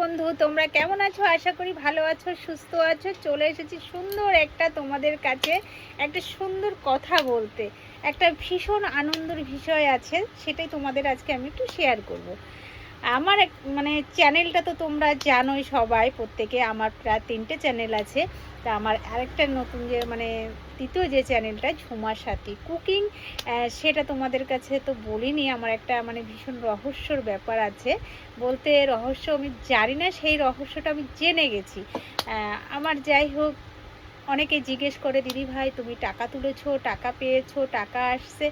বন্ধু, তোমরা কেমন আছো? আশা করি ভালো আছো, সুস্থ আছো। চলে এসেছি সুন্দর একটা তোমাদের কাছে একটা সুন্দর কথা বলতে। একটা ভীষণ আনন্দের বিষয় আছে, সেটাই তোমাদের আজকে আমি একটু শেয়ার করব। আমার মানে চ্যানেলটা তো তোমরা জানোই সবাই, প্রত্যেকে। আমার প্রায় 3টে চ্যানেল আছে। তা আমার আরেকটা নতুন যে মানে তৃতীয় যে চ্যানেলটা ঝুমার সাথী কুকিং, সেটা তোমাদের কাছে তো বলিনি। আমার একটা মানে ভীষণ রহস্যর ব্যাপার আছে, বলতে রহস্য আমি জানি না, সেই রহস্যটা আমি জেনে গেছি। আমার যাই হোক, অনেকে জিজ্ঞেস করে, দিদি ভাই তুমি টাকা তুলেছো, টাকা পেয়েছো, টাকা আসছে।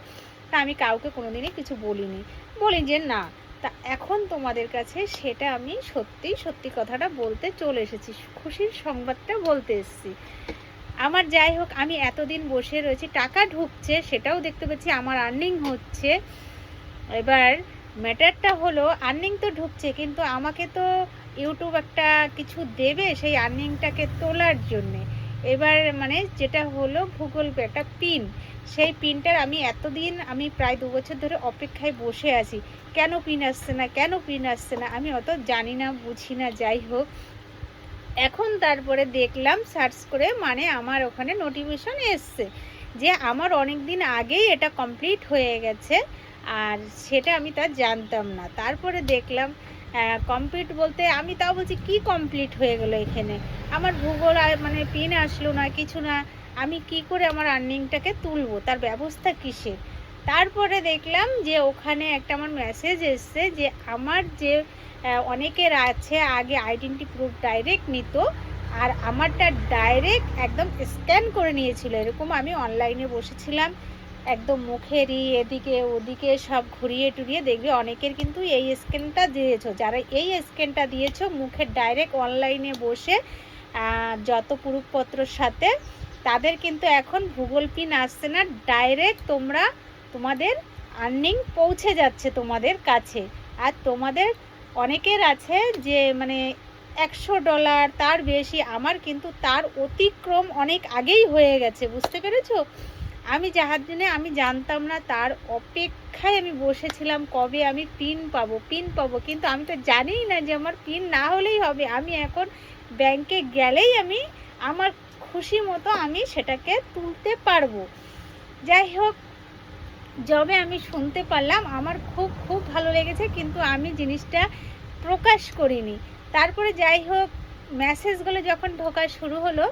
তা আমি কাউকে কোনোদিনই কিছু বলি যে না। তা এখন তোমাদের কাছে সেটা আমি সত্যি সত্যি কথাটা বলতে চলে এসেছি, খুশির সংবাদটা বলতে এসেছি। আমার যাই হোক, আমি এতদিন বসে রয়েছি, টাকা ঢুকছে সেটাও দেখতে পাচ্ছি, আমার আর্নিং হচ্ছে। এবার ম্যাটারটা হলো, আর্নিং তো ঢুকছে, কিন্তু আমাকে তো ইউটিউব একটা কিছু দেবে সেই আর্নিংটাকে তোলার জন্যে। এবার মানে যেটা হলো গুগল পে একটা পিন, সেই পিনটার আমি এতদিন আমি প্রায় 2 বছর ধরে অপেক্ষায় বসে আছি। কেন পিন আসছে না, কেন পিন আসছে না, আমি অত জানি না, বুঝি না। যাই হোক, এখন তারপরে দেখলাম সার্চ করে, মানে আমার ওখানে নোটিফিকেশন এসছে যে আমার অনেক দিন আগেই এটা কমপ্লিট হয়ে গেছে। আর সেটা আমি তা জানতাম না। তারপরে দেখলাম কমপ্লিট বলতে, আমি তাও বলছি কি কমপ্লিট হয়ে গেল এখানে, আমার ভূগোল আর মানে পিন আসলো না, কিছু না। আমি কি করে আমার আর্নিংটাকে তুলবো, তার ব্যবস্থা কিসের? তারপরে দেখলাম যে ওখানে একটা আমার মেসেজ এসছে যে আমার যে অনেকের আছে আগে আইডেন্টি প্রুফ ডাইরেক্ট নিত, আর আমারটা ডাইরেক্ট একদম স্ক্যান করে নিয়েছিল। এরকম আমি অনলাইনে বসেছিলাম, একদম মুখেরই এদিকে ওদিকে সব ঘুরিয়ে টুরিয়ে দেখবে অনেকের কিন্তু এই স্ক্যানটা দিয়েছো। যারা এই স্ক্যানটা দিয়েছো মুখের ডাইরেক্ট অনলাইনে বসে যত প্রুফপত্রর সাথে, তাদের কিন্তু এখন গুগল পিন আসছে না, ডাইরেক্ট তোমাদের আর্নিং পৌঁছে যাচ্ছে তোমাদের কাছে। আর তোমাদের অনেকের আছে যে মানে $100 তার বেশি, আমার কিন্তু তার অতিক্রম অনেক আগেই হয়ে গেছে, বুঝতে পেরেছো? আমি যাহার জন্য আমি জানতাম না, তার অপেক্ষায় আমি বসেছিলাম কবে আমি পিন পাবো, কিন্তু আমি তো জানিই না যে আমার পিন না হলেই হবে। আমি এখন ব্যাংকে গেলেই আমি আমার খুশি মতো আমি সেটাকে তুলতে পারবো। যাই হোক, যবে আমি শুনতে পারলাম আমার খুব খুব ভালো লেগেছে, কিন্তু আমি জিনিসটা প্রকাশ করিনি। তারপরে যাই হোক, মেসেজগুলো যখন ঢোকা শুরু হলো,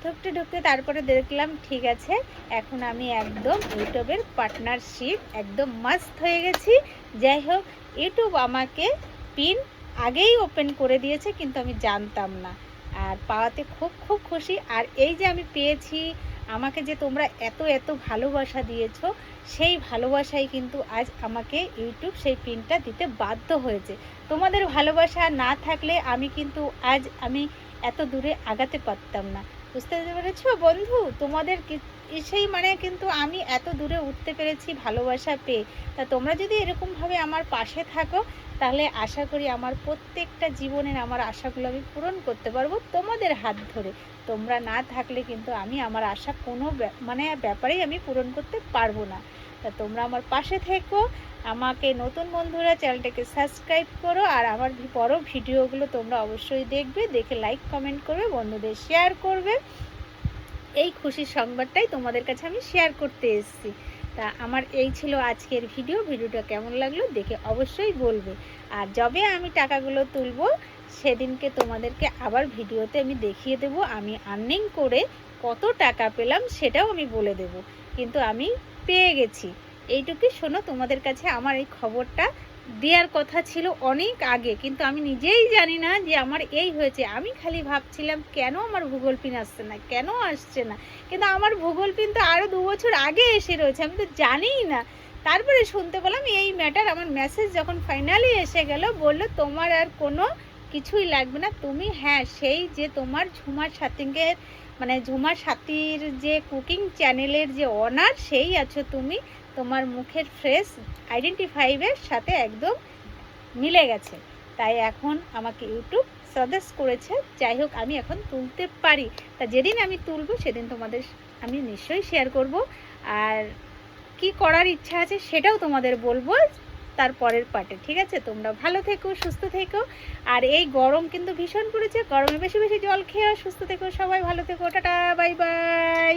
ঢুকতে ঢুকতে তারপরে দেখলাম ঠিক আছে, এখন আমি একদম ইউটিউবের পার্টনারশিপ একদম মাস্ট হয়ে গেছি। যাই হোক, ইউটিউব আমাকে পিন আগেই ওপেন করে দিয়েছে, কিন্তু আমি জানতাম না। আর পাওয়াতে খুব খুব খুশি। আর এই যে আমি পেয়েছি, আমাকে যে তোমরা এত এত ভালোবাসা দিয়েছো, সেই ভালোবাসাই কিন্তু আজ আমাকে ইউটিউব সেই পিনটা দিতে বাধ্য হয়েছে। তোমাদের ভালোবাসা না থাকলে আমি কিন্তু আজ আমি এত দূরে আগাতে পারতাম না, বুঝতে পেরেছো বন্ধু? তোমাদের সেই মানে কিন্তু আমি এত দূরে উঠতে পেরেছি ভালোবাসা পেয়ে। তা তোমরা যদি এরকমভাবে আমার পাশে থাকো, তাহলে আশা করি আমার প্রত্যেকটা জীবনের আমার আশাগুলো আমি পূরণ করতে পারবো তোমাদের হাত ধরে। তোমরা না থাকলে কিন্তু আমি আমার আশা কোনো মানে ব্যাপারেই আমি পূরণ করতে পারবো না। তা তোমরা আমার পাশে থেকো, আমাকে নতুন বন্ধুরা চ্যানেলটাকে সাবস্ক্রাইব করো, আর আমার বড় ভিডিওগুলো তোমরা অবশ্যই দেখবে, দেখে লাইক কমেন্ট করবে, বন্ধুদের শেয়ার করবে। এই খুশির সংবাদটাই তোমাদের কাছে আমি শেয়ার করতে এসেছি। তা আমার এই ছিল আজকের ভিডিওটা কেমন লাগলো দেখে অবশ্যই বলবে। আর যবে আমি টাকাগুলো তুলবো, সেদিনকে তোমাদেরকে আবার ভিডিওতে আমি দেখিয়ে দেব আমি আর্নিং করে কত টাকা পেলাম, সেটাও আমি বলে দেব। কিন্তু আমি পেয়ে গেছি, এইটুকুই। শোনো, তোমাদের কাছে আমার এই খবরটা দেওয়ার কথা ছিল অনেক আগে, কিন্তু আমি নিজেই জানি না যে আমার এই হয়েছে। আমি খালি ভাবছিলাম কেন আমার ভূগোল পিন আসছে না, কেন আসছে না, কিন্তু আমার ভূগোল পিন তো আরও 2 বছর আগে এসে রয়েছে, আমি তো জানিই না। তারপরে শুনতে পেলাম এই ম্যাটার, আমার মেসেজ যখন ফাইনালি এসে গেল, বললো তোমার আর কোনো কিছুই লাগবে না, তুমি হ্যাঁ সেই যে তোমার ঝুমার সাথীকে মানে ঝুমার সাথীর যে কুকিং চ্যানেলের যে অনার, সেই আছো তুমি, তোমার মুখের ফ্রেশ আইডেন্টিফাইভের সাথে একদম মিলে গেছে। তাই এখন আমাকে ইউটিউব সাজেস্ট করেছে, যাই হোক আমি এখন তুলতে পারি। তা যেদিন আমি তুলবো সেদিন তোমাদের আমি নিশ্চয়ই শেয়ার করব। আর কি করার ইচ্ছা আছে সেটাও তোমাদের বলবো। তারপরের পার্টে। ঠিক আছে, তোমরা ভালো থেকো, সুস্থ থেকো। আর এই গরম কিন্তু ভীষণ পড়েছে, গরমে বেশি বেশি জল খেয়ে সুস্থ থেকো, সবাই ভালো থেকো, টাটা, বাই বাই।